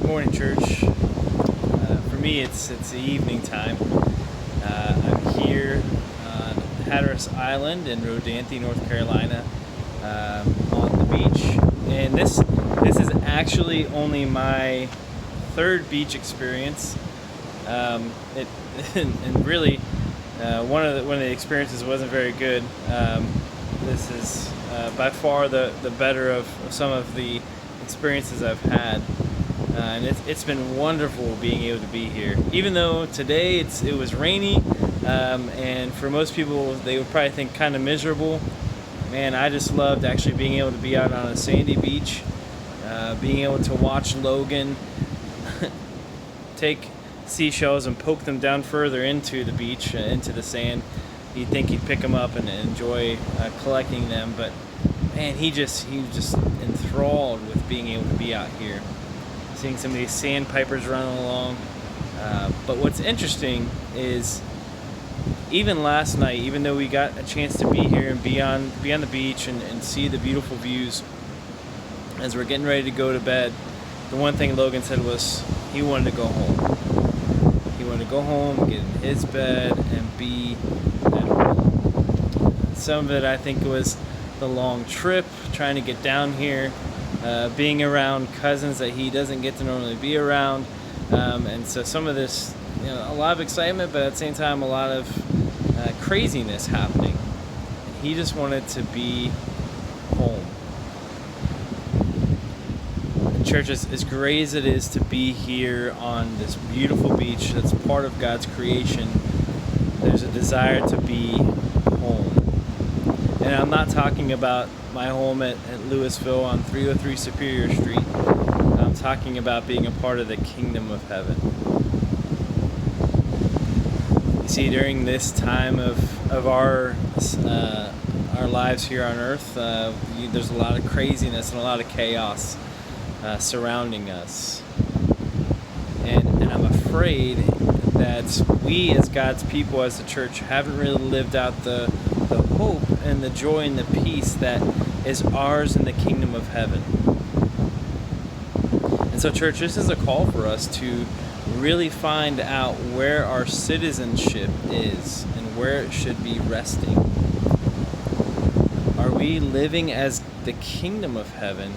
morning, church. For me, it's the evening time. I'm here on Hatteras Island in Rodanthe, North Carolina, on the beach. And this is actually only my third beach experience. And really, one of the experiences wasn't very good. This is by far the better of some of the experiences I've had, and it's been wonderful being able to be here. Even though today it was rainy, and for most people they would probably think kind of miserable. Man, I just loved actually being able to be out on a sandy beach, being able to watch Logan take seashells and poke them down further into the beach, into the sand. You'd think he'd pick them up and enjoy collecting them, but man, he was just enthralled with being able to be out here, seeing some of these sandpipers running along. But what's interesting is, even last night, even though we got a chance to be here and be on the beach and see the beautiful views, as we're getting ready to go to bed, the one thing Logan said was he wanted to go home. He wanted to go home, get in his bed, and be at home. Some of it, I think, was the long trip, trying to get down here, being around cousins that he doesn't get to normally be around, and so some of this, a lot of excitement, but at the same time a lot of craziness happening. And he just wanted to be home. And church, as great as it is to be here on this beautiful beach that's part of God's creation, there's a desire to be home. And I'm not talking about my home at Louisville on 303 Superior Street. I'm talking about being a part of the kingdom of heaven. You see, during this time of our lives here on earth, there's a lot of craziness and a lot of chaos surrounding us. And I'm afraid that we as God's people, as the church, haven't really lived out the hope and the joy and the peace that is ours in the kingdom of heaven. And so, church, this is a call for us to really find out where our citizenship is and where it should be resting. Are we living as the kingdom of heaven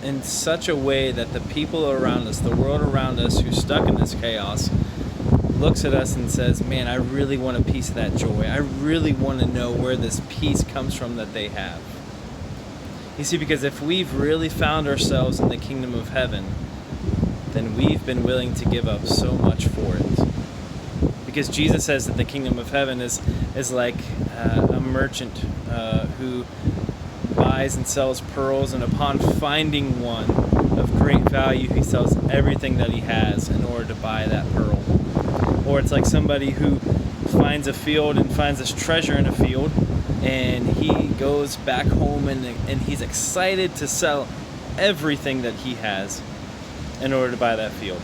in such a way that the people around us, the world around us who's stuck in this chaos, looks at us and says, man, I really want a piece of that joy. I really want to know where this peace comes from that they have. You see, because if we've really found ourselves in the kingdom of heaven, then we've been willing to give up so much for it. Because Jesus says that the kingdom of heaven is like a merchant who buys and sells pearls, and upon finding one of great value, he sells everything that he has in order to buy that pearl. Or it's like somebody who finds a field and finds this treasure in a field, and he goes back home and he's excited to sell everything that he has in order to buy that field.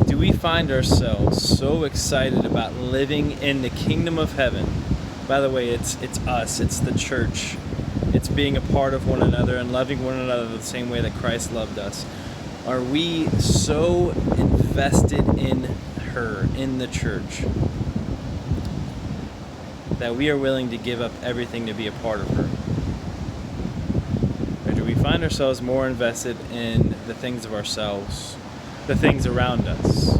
Do we find ourselves so excited about living in the kingdom of heaven? By the way, it's us, it's the church. It's being a part of one another and loving one another the same way that Christ loved us. Are we so invested in her, in the church, that we are willing to give up everything to be a part of her? Or do we find ourselves more invested in the things of ourselves, the things around us?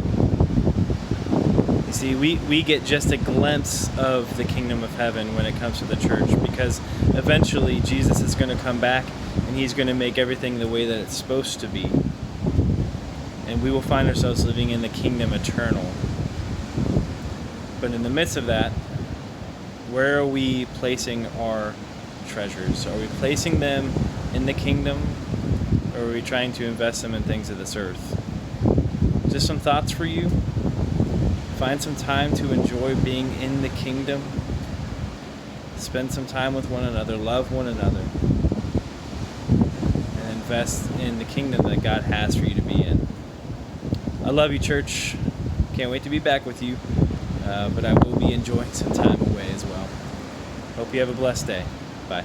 You see, we get just a glimpse of the kingdom of heaven when it comes to the church, because eventually Jesus is going to come back and he's going to make everything the way that it's supposed to be. And we will find ourselves living in the kingdom eternal. But in the midst of that, where are we placing our treasures? Are we placing them in the kingdom, or are we trying to invest them in things of this earth? Just some thoughts for you. Find some time to enjoy being in the kingdom. Spend some time with one another. Love one another. And invest in the kingdom that God has for you to be in. I love you, church. Can't wait to be back with you. But I will be enjoying some time away as well. Hope you have a blessed day. Bye.